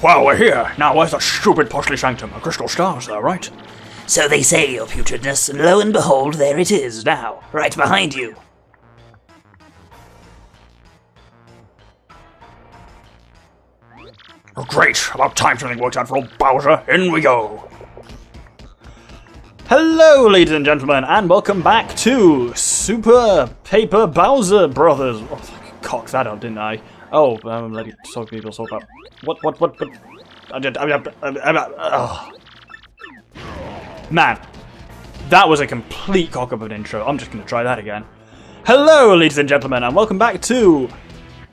Well, we're here. Now, where's that stupid porcelain sanctum? A crystal star's there, right? So they say, your putridness, and lo and behold, there it is now, right behind you. Oh, great. About time something worked out for old Bowser. In we go. Hello, ladies and gentlemen, and welcome back to Super Paper Bowser Brothers. Oh, I cocked that up, didn't I? Oh, I'm letting people talk about... What? Man, that was a complete cock-up of an intro. I'm just going to try that again. Hello, ladies and gentlemen, and welcome back to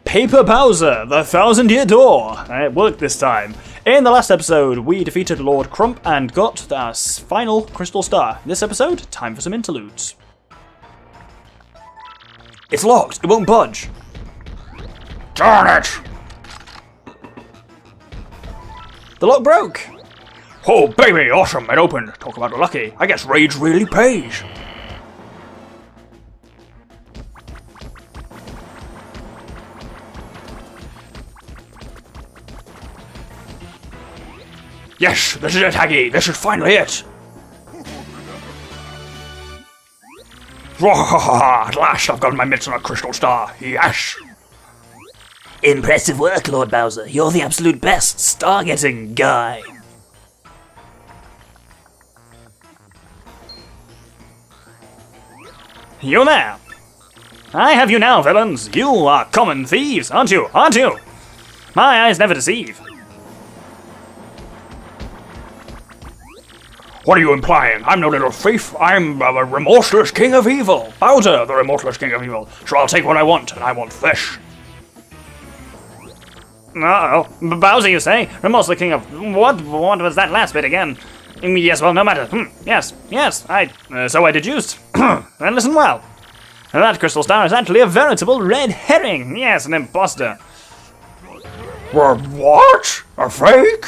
Paper Bowser, the 1,000-Year Door. It worked this time. In the last episode, we defeated Lord Crump and got our final Crystal Star. In this episode, time for some interludes. It's locked. It won't budge. Darn it! The lock broke. Oh, baby, awesome. It opened. Talk about lucky. I guess rage really pays. Yes, this is it, Haggy. This is finally it. At last, I've got my mitts on a crystal star. Yes. Impressive work, Lord Bowser. You're the absolute best star-getting guy. You there. I have you now, villains. You are common thieves, aren't you? Aren't you? My eyes never deceive. What are you implying? I'm no little thief. I'm a remorseless king of evil. Bowser, the remorseless king of evil. So I'll take what I want, and I want fish. Uh-oh. Bowser, you say? Remorseless king of... What was that last bit again? Yes, well, no matter. Yes, so I deduced. And listen well. That crystal star is actually a veritable red herring. Yes, an imposter. What? A fake?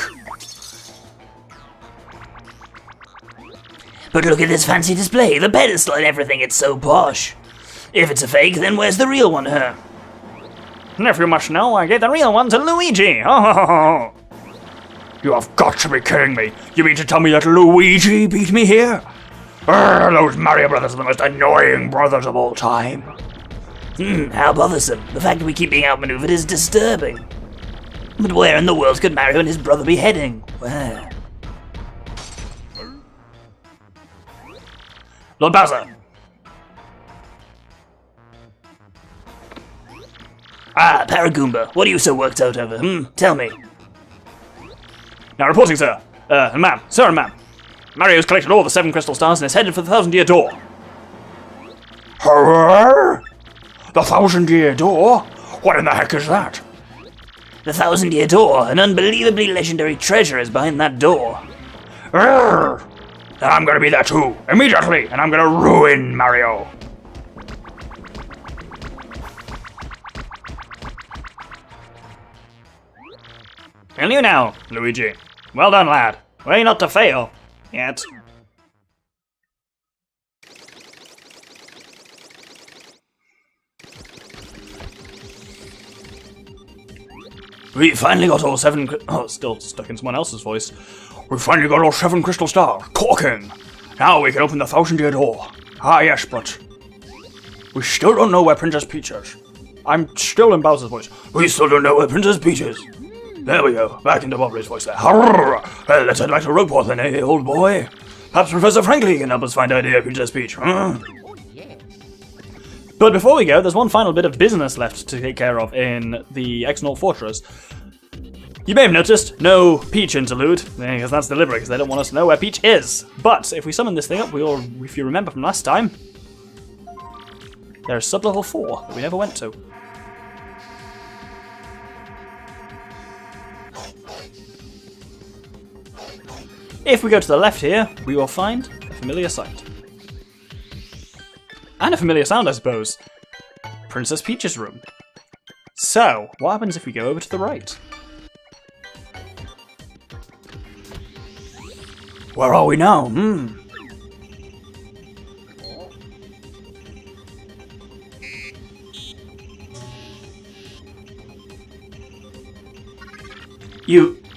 But look at this fancy display, the pedestal and everything, it's so posh. If it's a fake, then where's the real one, huh? If you must know, I gave the real one to Luigi. Oh. You have got to be kidding me. You mean to tell me that Luigi beat me here? Those Mario brothers are the most annoying brothers of all time. How bothersome. The fact that we keep being outmaneuvered is disturbing. But where in the world could Mario and his brother be heading? Where? Lord Bowser. Ah, Paragoomba, what are you so worked out over? Tell me. Now reporting, sir. Ma'am. Sir and ma'am. Mario's collected all the 7 crystal stars and is headed for the 1,000-Year Door. Hurrah? The 1,000-Year Door? What in the heck is that? The 1,000-Year Door. An unbelievably legendary treasure is behind that door. Then I'm gonna be there too, immediately, and I'm gonna ruin Mario. And you now, Luigi. Well done, lad. Way not to fail. Yet. We finally got all 7... Oh, still stuck in someone else's voice. We finally got all 7 crystal stars. Corking! Now we can open the 1,000-Year Door. Ah, yes, but... we still don't know where Princess Peach is. I'm still in Bowser's voice. We still don't know where Princess Peach is. There we go. Back into Bobby's voice there. Well, let's head back to Rogueport then, eh, old boy? Perhaps Professor Franklin can help us find out where Princess Peach. But before we go, there's one final bit of business left to take care of in the Exnaut Fortress. You may have noticed, no Peach interlude, because that's deliberate, because they don't want us to know where Peach is. But if we summon this thing up, if you remember from last time, there's sub-level 4 that we never went to. If we go to the left here, we will find a familiar sight. And a familiar sound, I suppose. Princess Peach's room. So, what happens if we go over to the right? Where are we now?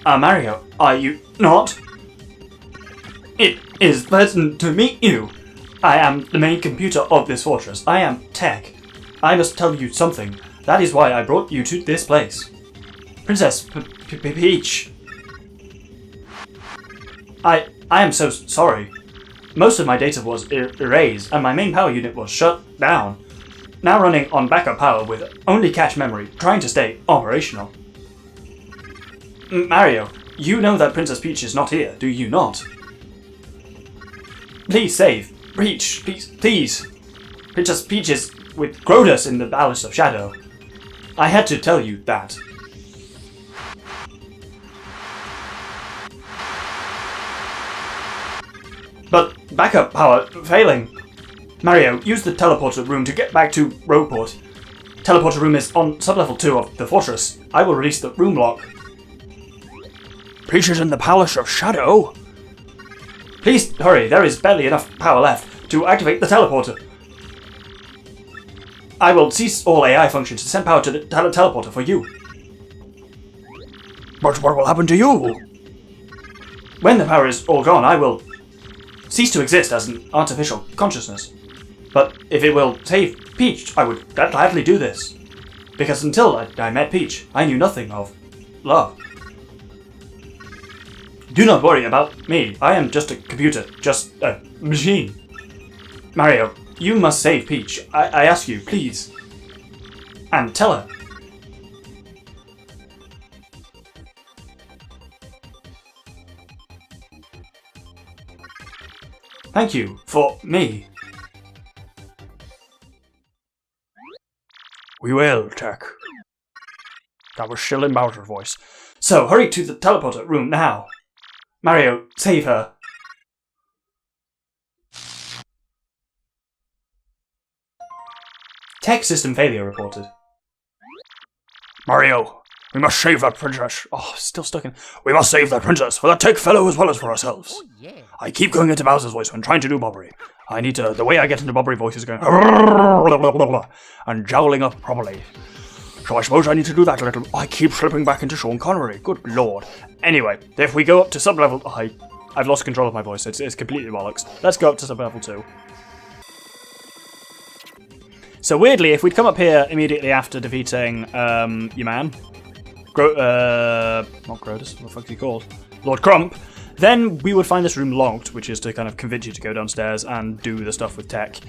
Mario, are you not? It is pleasant to meet you. I am the main computer of this fortress. I am Tech. I must tell you something. That is why I brought you to this place. Princess Peach. I am so sorry. Most of my data was erased and my main power unit was shut down. Now running on backup power with only cache memory, trying to stay operational. Mario, you know that Princess Peach is not here, do you not? Please save. Peach, please. Princess Peach is with Grodus in the Palace of Shadow. I had to tell you that. But backup power failing. Mario, use the teleporter room to get back to Roadport. Teleporter room is on sublevel 2 of the fortress. I will release the room lock. Peach is in the Palace of Shadow? Please hurry, there is barely enough power left to activate the teleporter. I will cease all AI functions to send power to the teleporter for you. But what will happen to you? When the power is all gone, I will cease to exist as an artificial consciousness. But if it will save Peach, I would gladly do this. Because until I met Peach, I knew nothing of love. Do not worry about me. I am just a computer, just a machine. Mario, you must save Peach. I ask you, please. And tell her. Thank you for me. We will, Tech. That was still in Bowser's voice. So, hurry to the teleporter room now. Mario, save her. Tech system failure reported. Mario, we must save that princess. Oh, still stuck in. We must save that princess for the Tech fellow as well as for ourselves. Oh, yeah. I keep going into Bowser's voice when trying to do Bobbery. I need to. The way I get into Bobbery voice is going and jowling up properly. So I suppose I need to do that a little. I keep slipping back into Sean Connery. Good lord. Anyway, if we go up to sub-level... I've lost control of my voice. It's completely bollocks. Let's go up to sub-level 2. So weirdly, if we'd come up here immediately after defeating your man... not Grodus, what the fuck's he called? Lord Crump, then we would find this room locked, which is to kind of convince you to go downstairs and do the stuff with Tech.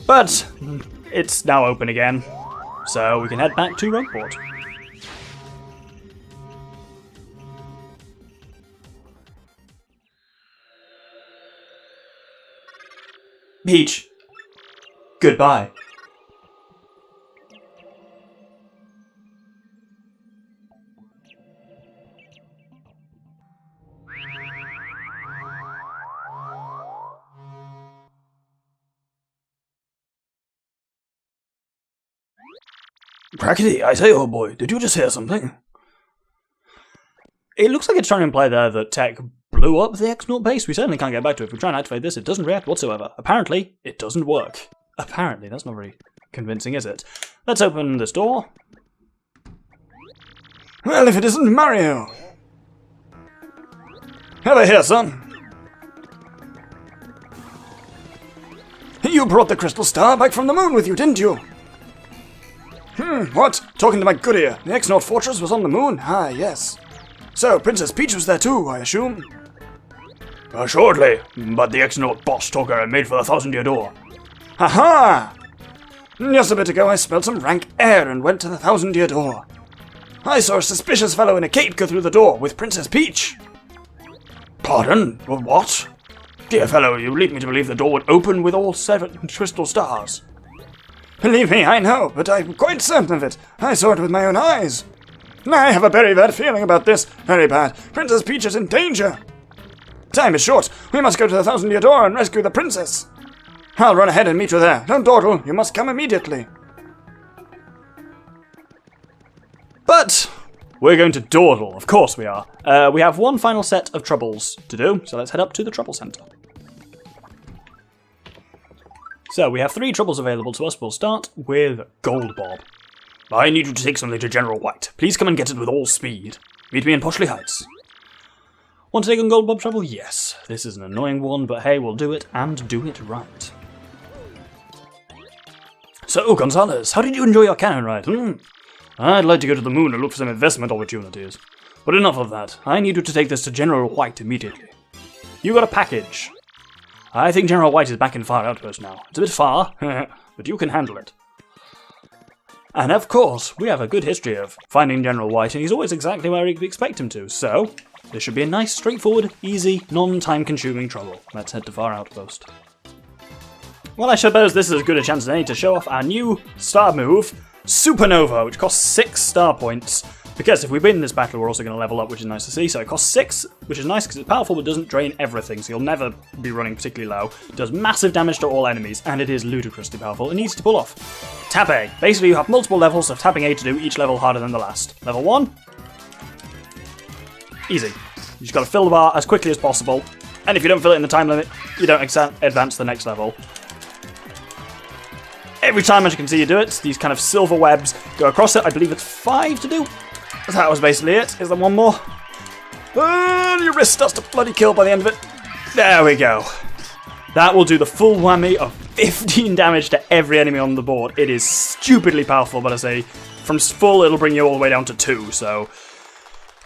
But it's now open again, so we can head back to Roadport. Peach, goodbye. Crackety, I say, old boy, did you just hear something? It looks like it's trying to imply there that Tech blew up the X0 base. We certainly can't get back to it. If we try and activate this, it doesn't react whatsoever. Apparently, it doesn't work. Apparently, that's not very convincing, is it? Let's open this door. Well, if it isn't Mario! Over here, son. You brought the crystal star back from the moon with you, didn't you? What? Talking to my good ear. The X0 fortress was on the moon? Ah, yes. So, Princess Peach was there too, I assume? Assuredly, but the X0 boss took her and made for the 1,000-year door. Ha-ha! Just a bit ago I smelled some rank air and went to the 1,000-year door. I saw a suspicious fellow in a cape go through the door with Princess Peach. Pardon? What? Dear fellow, you lead me to believe the door would open with all 7 crystal stars. Believe me, I know, but I'm quite certain of it. I saw it with my own eyes. I have a very bad feeling about this. Very bad. Princess Peach is in danger. Time is short. We must go to the 1,000-year door and rescue the princess. I'll run ahead and meet you there. Don't dawdle. You must come immediately. But we're going to dawdle. Of course we are. We have one final set of troubles to do, so let's head up to the trouble center. So we have 3 troubles available to us. We'll start with Gold Bob. I need you to take something to General White. Please come and get it with all speed. Meet me in Poshley Heights. Want to take on Gold Bob Trouble? Yes. This is an annoying one, but hey, we'll do it, and do it right. So, Gonzalez, how did you enjoy your cannon ride? I'd like to go to the moon and look for some investment opportunities. But enough of that. I need you to take this to General White immediately. You got a package. I think General White is back in Far Outpost now. It's a bit far, but you can handle it. And of course, we have a good history of finding General White, and he's always exactly where we expect him to, so this should be a nice, straightforward, easy, non-time-consuming trouble. Let's head to Far Outpost. Well, I suppose this is as good a chance as any to show off our new star move, Supernova, which costs 6 star points. Because if we win this battle, we're also going to level up, which is nice to see. So it costs 6, which is nice because it's powerful but doesn't drain everything, so you'll never be running particularly low. It does massive damage to all enemies, and it is ludicrously powerful and easy to pull off. Tap A. Basically, you have multiple levels of tapping A to do each level harder than the last. Level 1. Easy. You just got to fill the bar as quickly as possible, and if you don't fill it in the time limit, you don't advance to the next level. Every time, as you can see, you do it, these kind of silver webs go across it. I believe it's 5 to do. That was basically it. Is there one more? And your wrist starts to bloody kill by the end of it. There we go. That will do the full whammy of 15 damage to every enemy on the board. It is stupidly powerful, but I say, from full it'll bring you all the way down to 2, so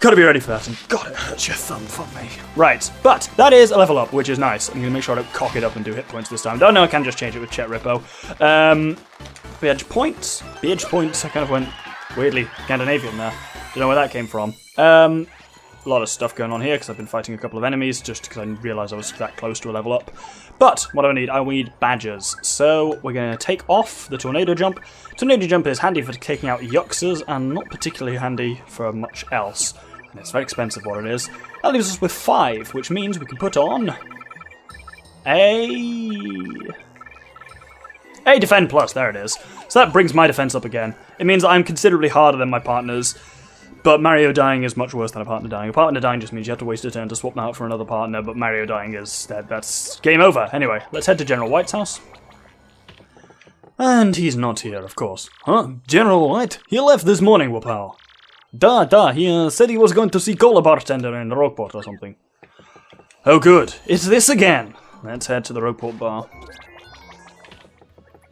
gotta be ready for that, and God, it hurts your thumb, fuck me. Right, but that is a level up, which is nice. I'm gonna make sure I don't cock it up and do hit points this time. Don't know, I can just change it with Chet Rippo. Edge points. The edge points, I kind of went weirdly Scandinavian there. Don't know where that came from. A lot of stuff going on here because I've been fighting a couple of enemies just because I realised I was that close to a level up. But what do I need? I need badgers. So we're going to take off the tornado jump. Tornado jump is handy for taking out yuxas and not particularly handy for much else. And it's very expensive what it is. That leaves us with 5, which means we can put on a Defend Plus. There it is. So that brings my defense up again. It means that I'm considerably harder than my partners. But Mario dying is much worse than a partner dying. A partner dying just means you have to waste a turn to swap them out for another partner, but Mario dying is... that's game over. Anyway, let's head to General White's house. And he's not here, of course. Huh? General White? He left this morning, Wapao. He said he was going to see Cola Bartender in Rockport or something. Oh good, it's this again. Let's head to the Rockport bar.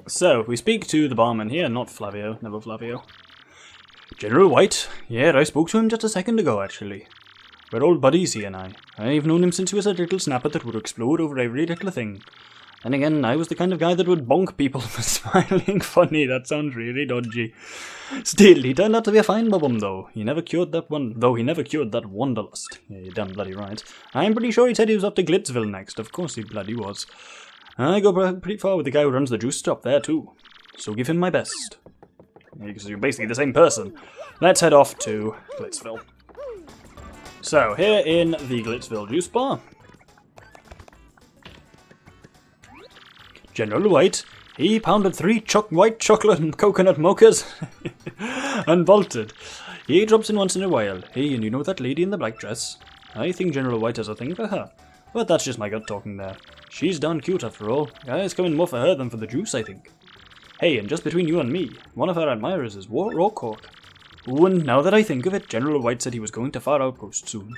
So, we speak to the barman here, not Flavio, never Flavio. General White? Yeah, I spoke to him just a second ago, actually. We're old buddies, he and I. I've known him since he was a little snapper that would explode over every little thing. And again, I was the kind of guy that would bonk people for smiling funny. That sounds really dodgy. Still, he turned out to be a fine bum, though. He never cured that wanderlust. Yeah, you're damn bloody right. I'm pretty sure he said he was up to Glitzville next. Of course he bloody was. I go pretty far with the guy who runs the juice stop there, too. So give him my best. Because you're basically the same person. Let's head off to Glitzville. So, here in the Glitzville Juice Bar, General White, he pounded 3 white chocolate and coconut mochas and bolted. He drops in once in a while. Hey, and you know that lady in the black dress? I think General White has a thing for her. But that's just my gut talking there. She's darn cute after all. Guys coming more for her than for the juice, I think. Hey, and just between you and me, one of her admirers is Rawcork. Ooh, and now that I think of it, General White said he was going to Far Outpost soon.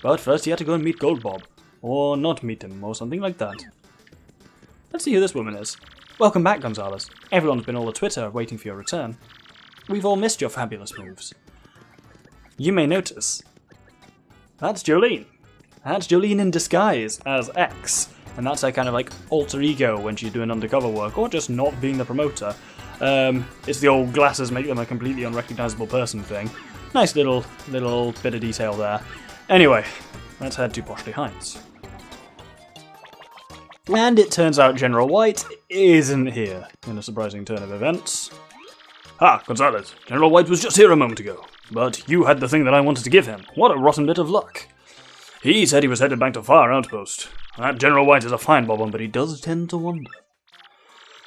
But first he had to go and meet Gold Bob. Or not meet him, or something like that. Let's see who this woman is. Welcome back, Gonzalez. Everyone's been all at Twitter waiting for your return. We've all missed your fabulous moves. You may notice. That's Jolene. That's Jolene in disguise as X. And that's her kind of like alter ego when she's doing undercover work, or just not being the promoter. It's the old glasses make them a completely unrecognisable person thing. Nice little bit of detail there. Anyway, let's head to Poshley Heights. And it turns out General White isn't here, in a surprising turn of events. Ah, Gonzalez, General White was just here a moment ago, but you had the thing that I wanted to give him. What a rotten bit of luck. He said he was headed back to Far Outpost. That General White is a fine bobbin, but he does tend to wander.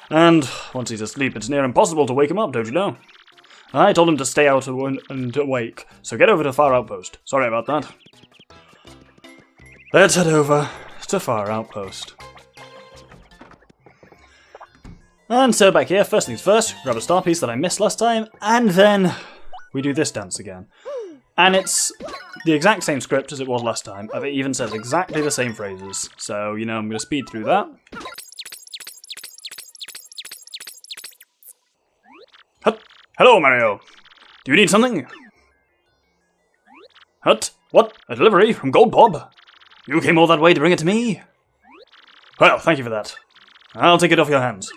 And once he's asleep, it's near impossible to wake him up, don't you know? I told him to stay out and awake, so get over to Far Outpost. Sorry about that. Let's head over to Far Outpost. And so back here, first things first, grab a star piece that I missed last time, and then we do this dance again. And it's the exact same script as it was last time. It even says exactly the same phrases. So, you know, I'm going to speed through that. Hut! Hello, Mario! Do you need something? Hut! What? A delivery from Gold Bob? You came all that way to bring it to me? Well, thank you for that. I'll take it off your hands.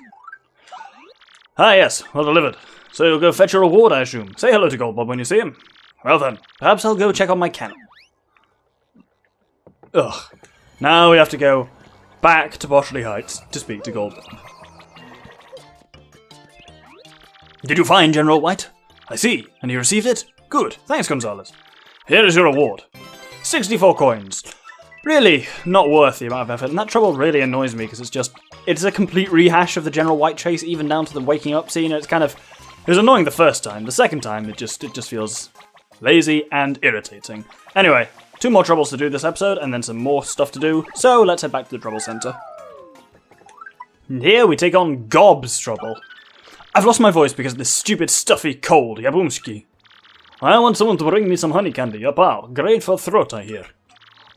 Ah, yes, well delivered. So you'll go fetch your reward, I assume. Say hello to Gold Bob when you see him. Well then, perhaps I'll go check on my cannon. Ugh. Now we have to go back to Boshley Heights to speak to Gold Bob. Did you find General White? I see. And you received it? Good. Thanks, Gonzalez. Here is your reward. 64 coins. Really not worth the amount of effort, and that trouble really annoys me because it's a complete rehash of the General White chase, even down to the waking up scene. It was annoying the first time. The second time, it just feels lazy and irritating. Anyway, 2 more troubles to do this episode, and then some more stuff to do, so let's head back to the trouble center. And here we take on Gob's trouble. I've lost my voice because of this stupid stuffy cold, Yaboomski. I want someone to bring me some honey candy, ya pal. Great for throat, I hear.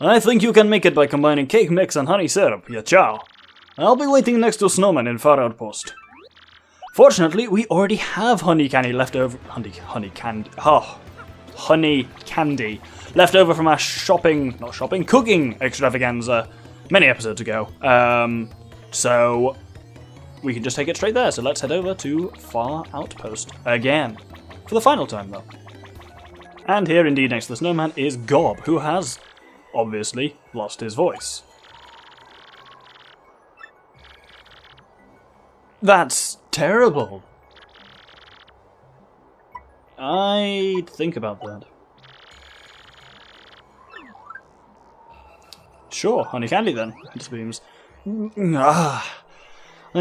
I think you can make it by combining cake mix and honey syrup, ya chow. I'll be waiting next to Snowman in Far Outpost. Fortunately, we already have honey candy left over. Honey candy left over from our cooking extravaganza many episodes ago. So we can just take it straight there. So let's head over to Far Outpost again. For the final time, though. And here, indeed, next to the snowman is Gob, who has, obviously, lost his voice. That's terrible. I'd think about that. Sure, honey candy then, it seems.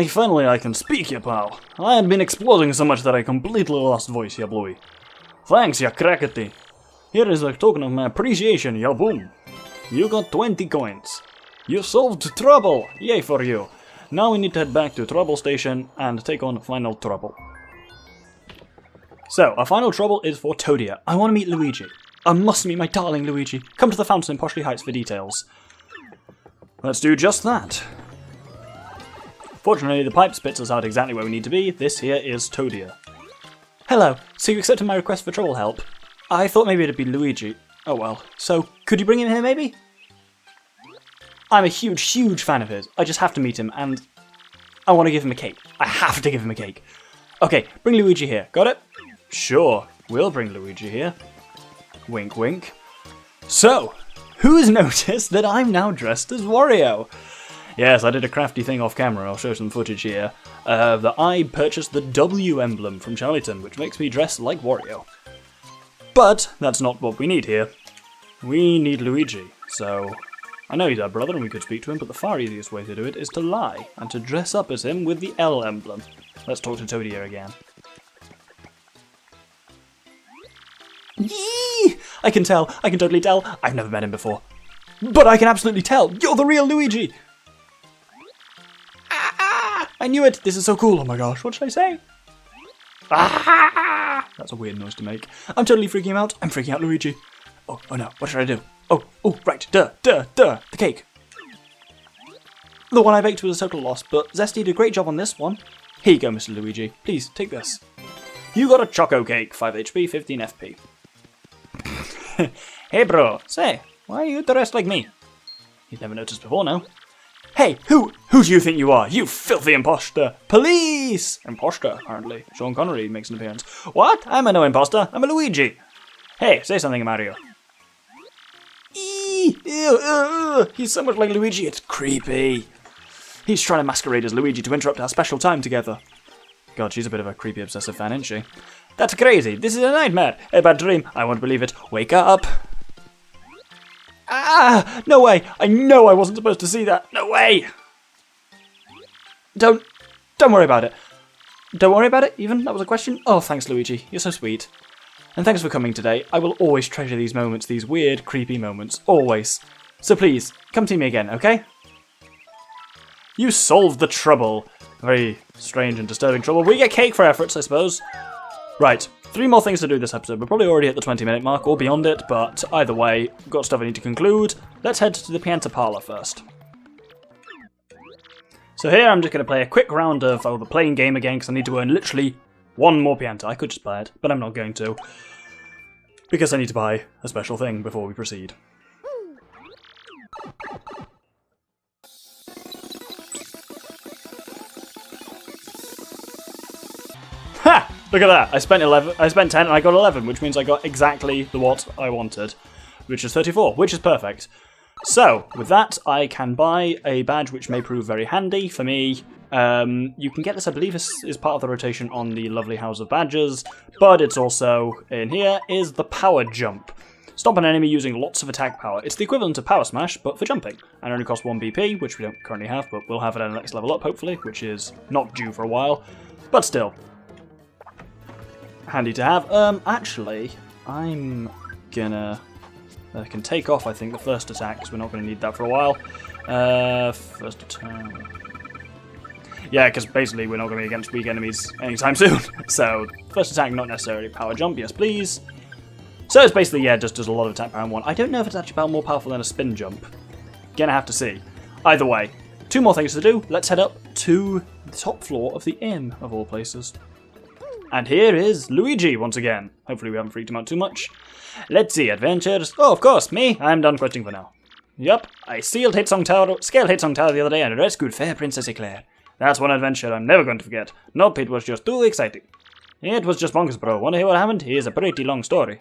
Finally I can speak, ya pal. I had been exploding so much that I completely lost voice, ya bluey. Thanks, ya crackety. Here is a token of my appreciation, ya boom. You got 20 coins. You solved trouble, yay for you. Now we need to head back to Trouble Station and take on Final Trouble. So, our final trouble is for Toadia. I want to meet Luigi. I must meet my darling Luigi. Come to the fountain in Poshley Heights for details. Let's do just that. Fortunately, the pipe spits us out exactly where we need to be. This here is Toadia. Hello, so you accepted my request for trouble help? I thought maybe it'd be Luigi. Oh well. So, could you bring him here maybe? I'm a huge fan of his. I just have to meet him, and I want to give him a cake. I have to give him a cake. Okay, bring Luigi here. Got it? Sure, we'll bring Luigi here. Wink, wink. So, who's noticed that I'm now dressed as Wario? Yes, I did a crafty thing off camera. I'll show some footage here. That I purchased the W emblem from Charlieton, which makes me dress like Wario. But that's not what we need here. We need Luigi, so I know he's our brother and we could speak to him, but the far easiest way to do it is to lie, and to dress up as him with the L emblem. Let's talk to Toadia again. Yee! I can totally tell. I've never met him before. But I can absolutely tell. You're the real Luigi! I knew it! This is so cool. Oh my gosh, what should I say? That's a weird noise to make. I'm totally freaking him out. I'm freaking out Luigi. Oh no, what should I do? Oh, right, the cake. The one I baked was a total loss, but Zesty did a great job on this one. Here you go, Mr. Luigi. Please, take this. You got a choco cake, 5 HP, 15 FP. Hey bro, say, why are you dressed like me? You've never noticed before now. Hey, who do you think you are? You filthy imposter! Police! Imposter, apparently. Sean Connery makes an appearance. What? I'm no imposter. I'm a Luigi. Hey, say something, Mario. He's so much like Luigi, it's creepy. He's trying to masquerade as Luigi to interrupt our special time together. God, she's a bit of a creepy obsessive fan, isn't she? That's crazy. This is a nightmare. A bad dream. I won't believe it. Wake up. No way. I know I wasn't supposed to see that. No way. Don't worry about it. Don't worry about it, even? That was a question? Oh, thanks, Luigi. You're so sweet. And thanks for coming today. I will always treasure these moments, these weird, creepy moments. Always. So please, come see me again, okay? You solved the trouble. Very strange and disturbing trouble. We get cake for efforts, I suppose. Right, 3 more things to do this episode. We're probably already at the 20-minute mark or beyond it, but either way, we've got stuff I need to conclude. Let's head to the Pianta Parlor first. So here I'm just going to play a quick round of the playing game again, because I need to earn literally 1 more Pianta. I could just buy it, but I'm not going to, because I need to buy a special thing before we proceed. Ha! Look at that! I spent 10 and I got 11, which means I got exactly the what I wanted, which is 34, which is perfect. So, with that, I can buy a badge which may prove very handy for me. You can get this, I believe, is part of the rotation on the lovely House of Badges, but it's also, in here, is the Power Jump. Stop an enemy using lots of attack power. It's the equivalent to Power Smash, but for jumping, and only costs 1 BP, which we don't currently have, but we'll have it at the next level up, hopefully, which is not due for a while, but still. Handy to have. Actually, I'm gonna... I can take off, I think, the first attack, because we're not going to need that for a while. First attack... Yeah, because basically we're not going to be against weak enemies anytime soon. So, first attack, not necessarily power jump, yes please. So it's basically, yeah, just does a lot of attack power in one. I don't know if it's actually more powerful than a spin jump. Gonna have to see. Either way, 2 more things to do. Let's head up to the top floor of the inn, of all places. And here is Luigi once again. Hopefully we haven't freaked him out too much. Let's see, adventures. Oh, of course, me. I'm done questing for now. Yup, I scaled Hitsong Tower the other day and rescued fair Princess Eclair. That's one adventure I'm never going to forget. Nope, it was just too exciting. It was just bonkers, bro. Want to hear what happened? Here's a pretty long story.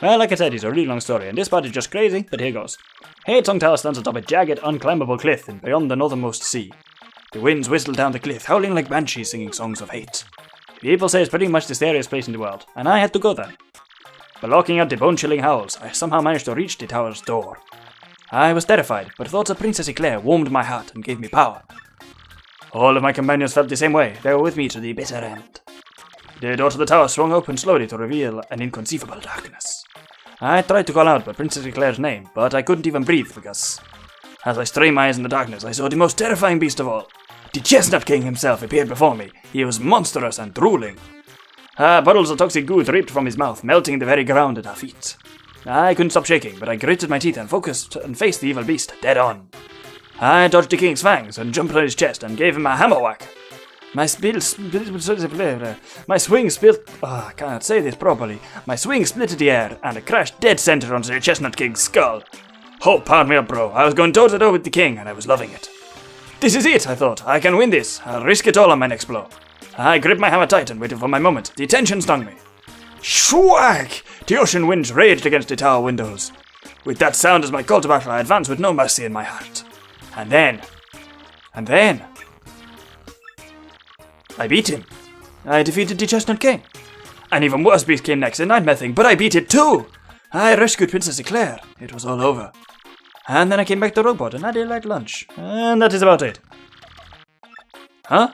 Well, like I said, it's a really long story, and this part is just crazy, but here goes. Hitsong Tower stands atop a jagged, unclimbable cliff and beyond the northernmost sea. The winds whistle down the cliff, howling like banshees singing songs of hate. People say it's pretty much the scariest place in the world, and I had to go there. Blocking out the bone-chilling howls, I somehow managed to reach the tower's door. I was terrified, but thoughts of Princess Eclair warmed my heart and gave me power. All of my companions felt the same way. They were with me to the bitter end. The door to the tower swung open slowly to reveal an inconceivable darkness. I tried to call out by Princess Eclair's name, but I couldn't even breathe because... As I strained my eyes in the darkness, I saw the most terrifying beast of all. The Chestnut King himself appeared before me. He was monstrous and drooling. Puddles of toxic goo dripped from his mouth, melting the very ground at our feet. I couldn't stop shaking, but I gritted my teeth and focused and faced the evil beast dead on. I dodged the king's fangs and jumped on his chest and gave him a hammer whack. My swing split... Oh, I can't say this properly. My swing split the air and I crashed dead center onto the Chestnut King's skull. Oh, pardon me up, bro. I was going toe-to-toe with the king and I was loving it. This is it, I thought. I can win this. I'll risk it all on my next blow. I gripped my hammer tight and waited for my moment. The tension stung me. Shwack! The ocean winds raged against the tower windows. With that sound as my call to battle, I advanced with no mercy in my heart. And then... I beat him. I defeated the Chestnut King. An even worse beast came next, a nightmare thing, but I beat it too! I rescued Princess Eclair. It was all over. And then I came back to Robot and had a light lunch. And that is about it. Huh?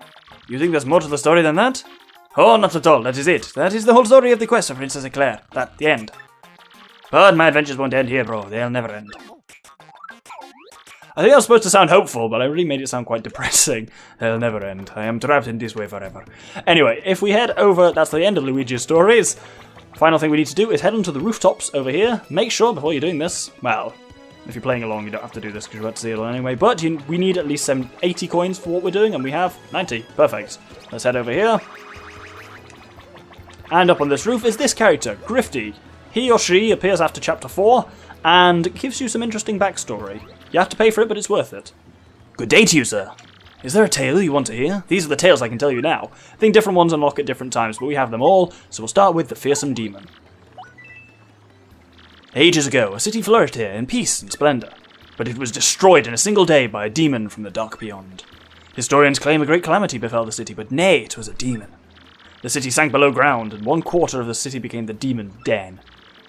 You think there's more to the story than that? Oh, not at all. That is it. That is the whole story of the quest of Princess Eclair. That's the end. But my adventures won't end here, bro. They'll never end. I think I was supposed to sound hopeful, but I really made it sound quite depressing. They'll never end. I am trapped in this way forever. Anyway, if we head over, that's the end of Luigi's stories. Final thing we need to do is head onto the rooftops over here. Make sure before you're doing this, well, if you're playing along, you don't have to do this because you're about to see it all anyway, but we need at least 80 coins for what we're doing, and we have 90. Perfect. Let's head over here. And up on this roof is this character, Grifty. He or she appears after Chapter 4, and gives you some interesting backstory. You have to pay for it, but it's worth it. Good day to you, sir. Is there a tale you want to hear? These are the tales I can tell you now. I think different ones unlock at different times, but we have them all, so we'll start with the fearsome demon. Ages ago, a city flourished here in peace and splendor, but it was destroyed in a single day by a demon from the dark beyond. Historians claim a great calamity befell the city, but nay, it was a demon. The city sank below ground, and 1/4 of the city became the demon den.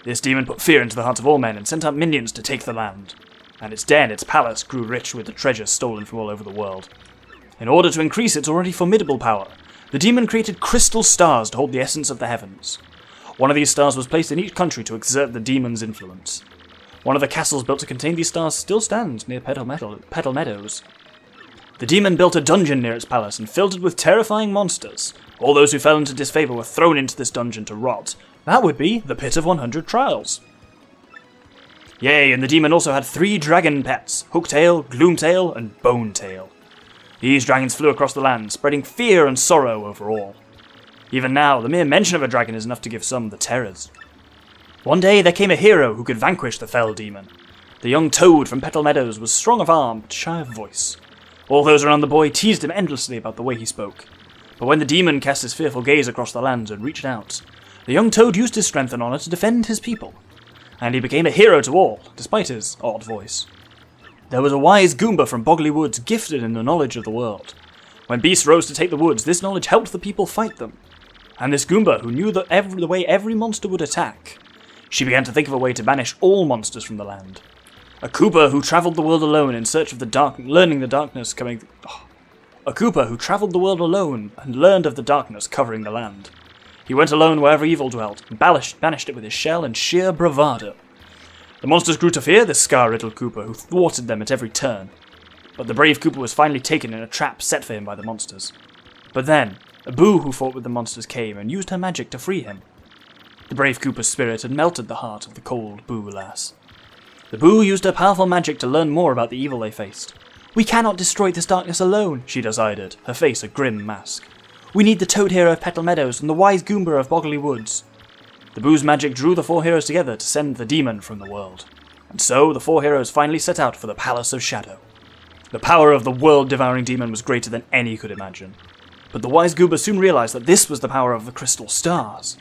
This demon put fear into the hearts of all men and sent out minions to take the land. And its den, its palace, grew rich with the treasures stolen from all over the world. In order to increase its already formidable power, the demon created crystal stars to hold the essence of the heavens. One of these stars was placed in each country to exert the demon's influence. One of the castles built to contain these stars still stands near Petal Meadows. The demon built a dungeon near its palace and filled it with terrifying monsters. All those who fell into disfavour were thrown into this dungeon to rot. That would be the Pit of 100 Trials. Yay, and the demon also had 3 dragon pets, Hooktail, Gloomtail, and Bonetail. These dragons flew across the land, spreading fear and sorrow over all. Even now, the mere mention of a dragon is enough to give some the terrors. One day there came a hero who could vanquish the fell demon. The young Toad from Petal Meadows was strong of arm, but shy of voice. All those around the boy teased him endlessly about the way he spoke. But when the demon cast his fearful gaze across the land and reached out, the young Toad used his strength and honour to defend his people. And he became a hero to all, despite his odd voice. There was a wise Goomba from Bogley Woods gifted in the knowledge of the world. When beasts rose to take the woods, this knowledge helped the people fight them. And this Goomba, who knew the way every monster would attack, she began to think of a way to banish all monsters from the land. A Koopa who travelled the world alone in search of learning the darkness coming... A Koopa who travelled the world alone and learned of the darkness covering the land. He went alone wherever evil dwelt, and banished it with his shell and sheer bravado. The monsters grew to fear this scar-riddled Koopa, who thwarted them at every turn. But the brave Koopa was finally taken in a trap set for him by the monsters. But then, a Boo who fought with the monsters came and used her magic to free him. The brave Koopa's spirit had melted the heart of the cold Boo lass. The Boo used her powerful magic to learn more about the evil they faced. "We cannot destroy this darkness alone," she decided, her face a grim mask. "We need the Toad Hero of Petal Meadows and the wise Goomba of Bogley Woods." The Boo's magic drew the 4 heroes together to send the demon from the world. And so the 4 heroes finally set out for the Palace of Shadow. The power of the world-devouring demon was greater than any could imagine. But the wise Goomba soon realised that this was the power of the crystal stars.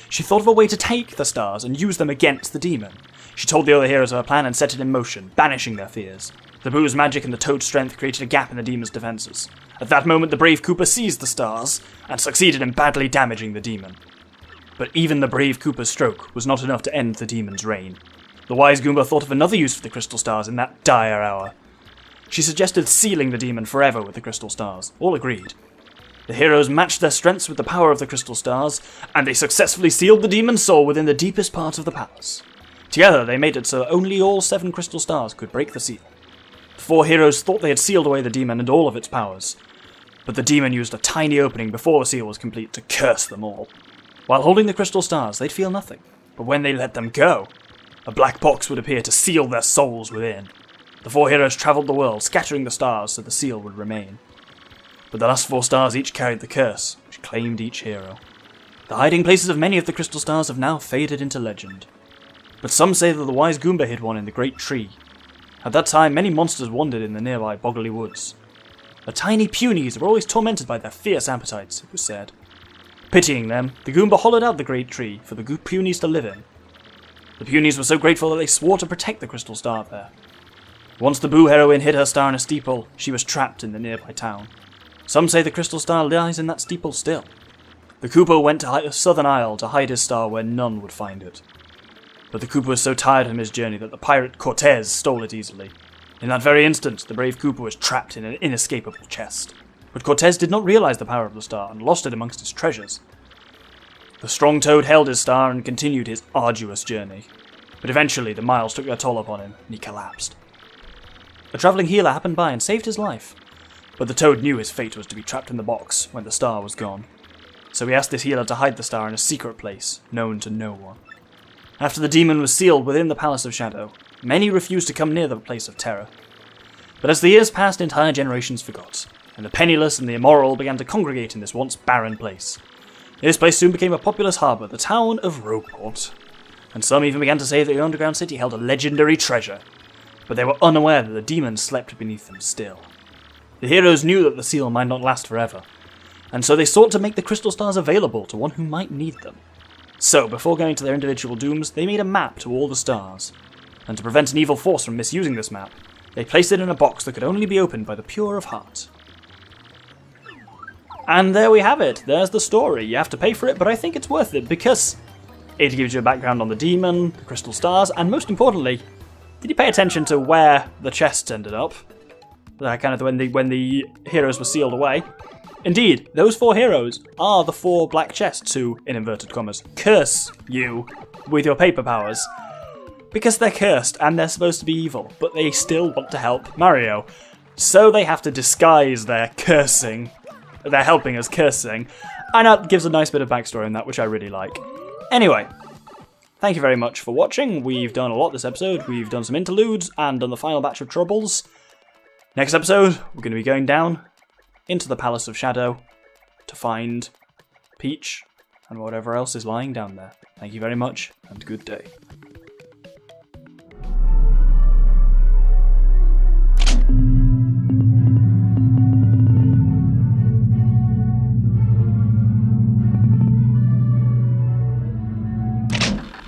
She thought of a way to take the stars and use them against the demon. She told the other heroes of her plan and set it in motion, banishing their fears. The Boo's magic and the Toad's strength created a gap in the demon's defences. At that moment the brave Koopa seized the stars and succeeded in badly damaging the demon. But even the brave Koopa's stroke was not enough to end the demon's reign. The wise Goomba thought of another use for the crystal stars in that dire hour. She suggested sealing the demon forever with the crystal stars. All agreed. The heroes matched their strengths with the power of the crystal stars, and they successfully sealed the demon's soul within the deepest part of the palace. Together they made it so only all 7 crystal stars could break the seal. The 4 heroes thought they had sealed away the demon and all of its powers, but the demon used a tiny opening before the seal was complete to curse them all. While holding the crystal stars, they'd feel nothing, but when they let them go, a black box would appear to seal their souls within. The 4 heroes travelled the world, scattering the stars so the seal would remain. But the last 4 stars each carried the curse, which claimed each hero. The hiding places of many of the crystal stars have now faded into legend. But some say that the wise Goomba hid one in the great tree. At that time, many monsters wandered in the nearby Bogley Woods. The tiny punies were always tormented by their fierce appetites, it was said. Pitying them, the Goomba hollowed out the great tree for the punies to live in. The punies were so grateful that they swore to protect the crystal star there. Once the Boo heroine hid her star in a steeple, she was trapped in the nearby town. Some say the crystal star lies in that steeple still. The Koopa went to the Southern Isle to hide his star where none would find it. But the Koopa was so tired from his journey that the pirate Cortez stole it easily. In that very instant, the brave Koopa was trapped in an inescapable chest. But Cortez did not realise the power of the star and lost it amongst his treasures. The strong Toad held his star and continued his arduous journey. But eventually the miles took their toll upon him and he collapsed. A travelling healer happened by and saved his life. But the Toad knew his fate was to be trapped in the box when the star was gone. So he asked this healer to hide the star in a secret place, known to no one. After the demon was sealed within the Palace of Shadow, many refused to come near the place of terror. But as the years passed, entire generations forgot, and the penniless and the immoral began to congregate in this once barren place. This place soon became a populous harbour, the town of Rogueport. And some even began to say that the underground city held a legendary treasure, but they were unaware that the demons slept beneath them still. The heroes knew that the seal might not last forever, and so they sought to make the crystal stars available to one who might need them. So, before going to their individual dooms, they made a map to all the stars, and to prevent an evil force from misusing this map, they placed it in a box that could only be opened by the pure of heart. And there we have it, there's the story. You have to pay for it, but I think it's worth it, because it gives you a background on the demon, the crystal stars, and most importantly, did you pay attention to where the chests ended up? Kind of when the heroes were sealed away. Indeed, those 4 heroes are the 4 black chests who, in inverted commas, curse you with your paper powers. Because they're cursed and they're supposed to be evil, but they still want to help Mario. So they have to disguise their cursing. They're helping us cursing. And that gives a nice bit of backstory in that, which I really like. Anyway, thank you very much for watching. We've done a lot this episode. We've done some interludes and done the final batch of troubles. Next episode, we're going to be going down into the Palace of Shadow to find Peach and whatever else is lying down there. Thank you very much, and good day.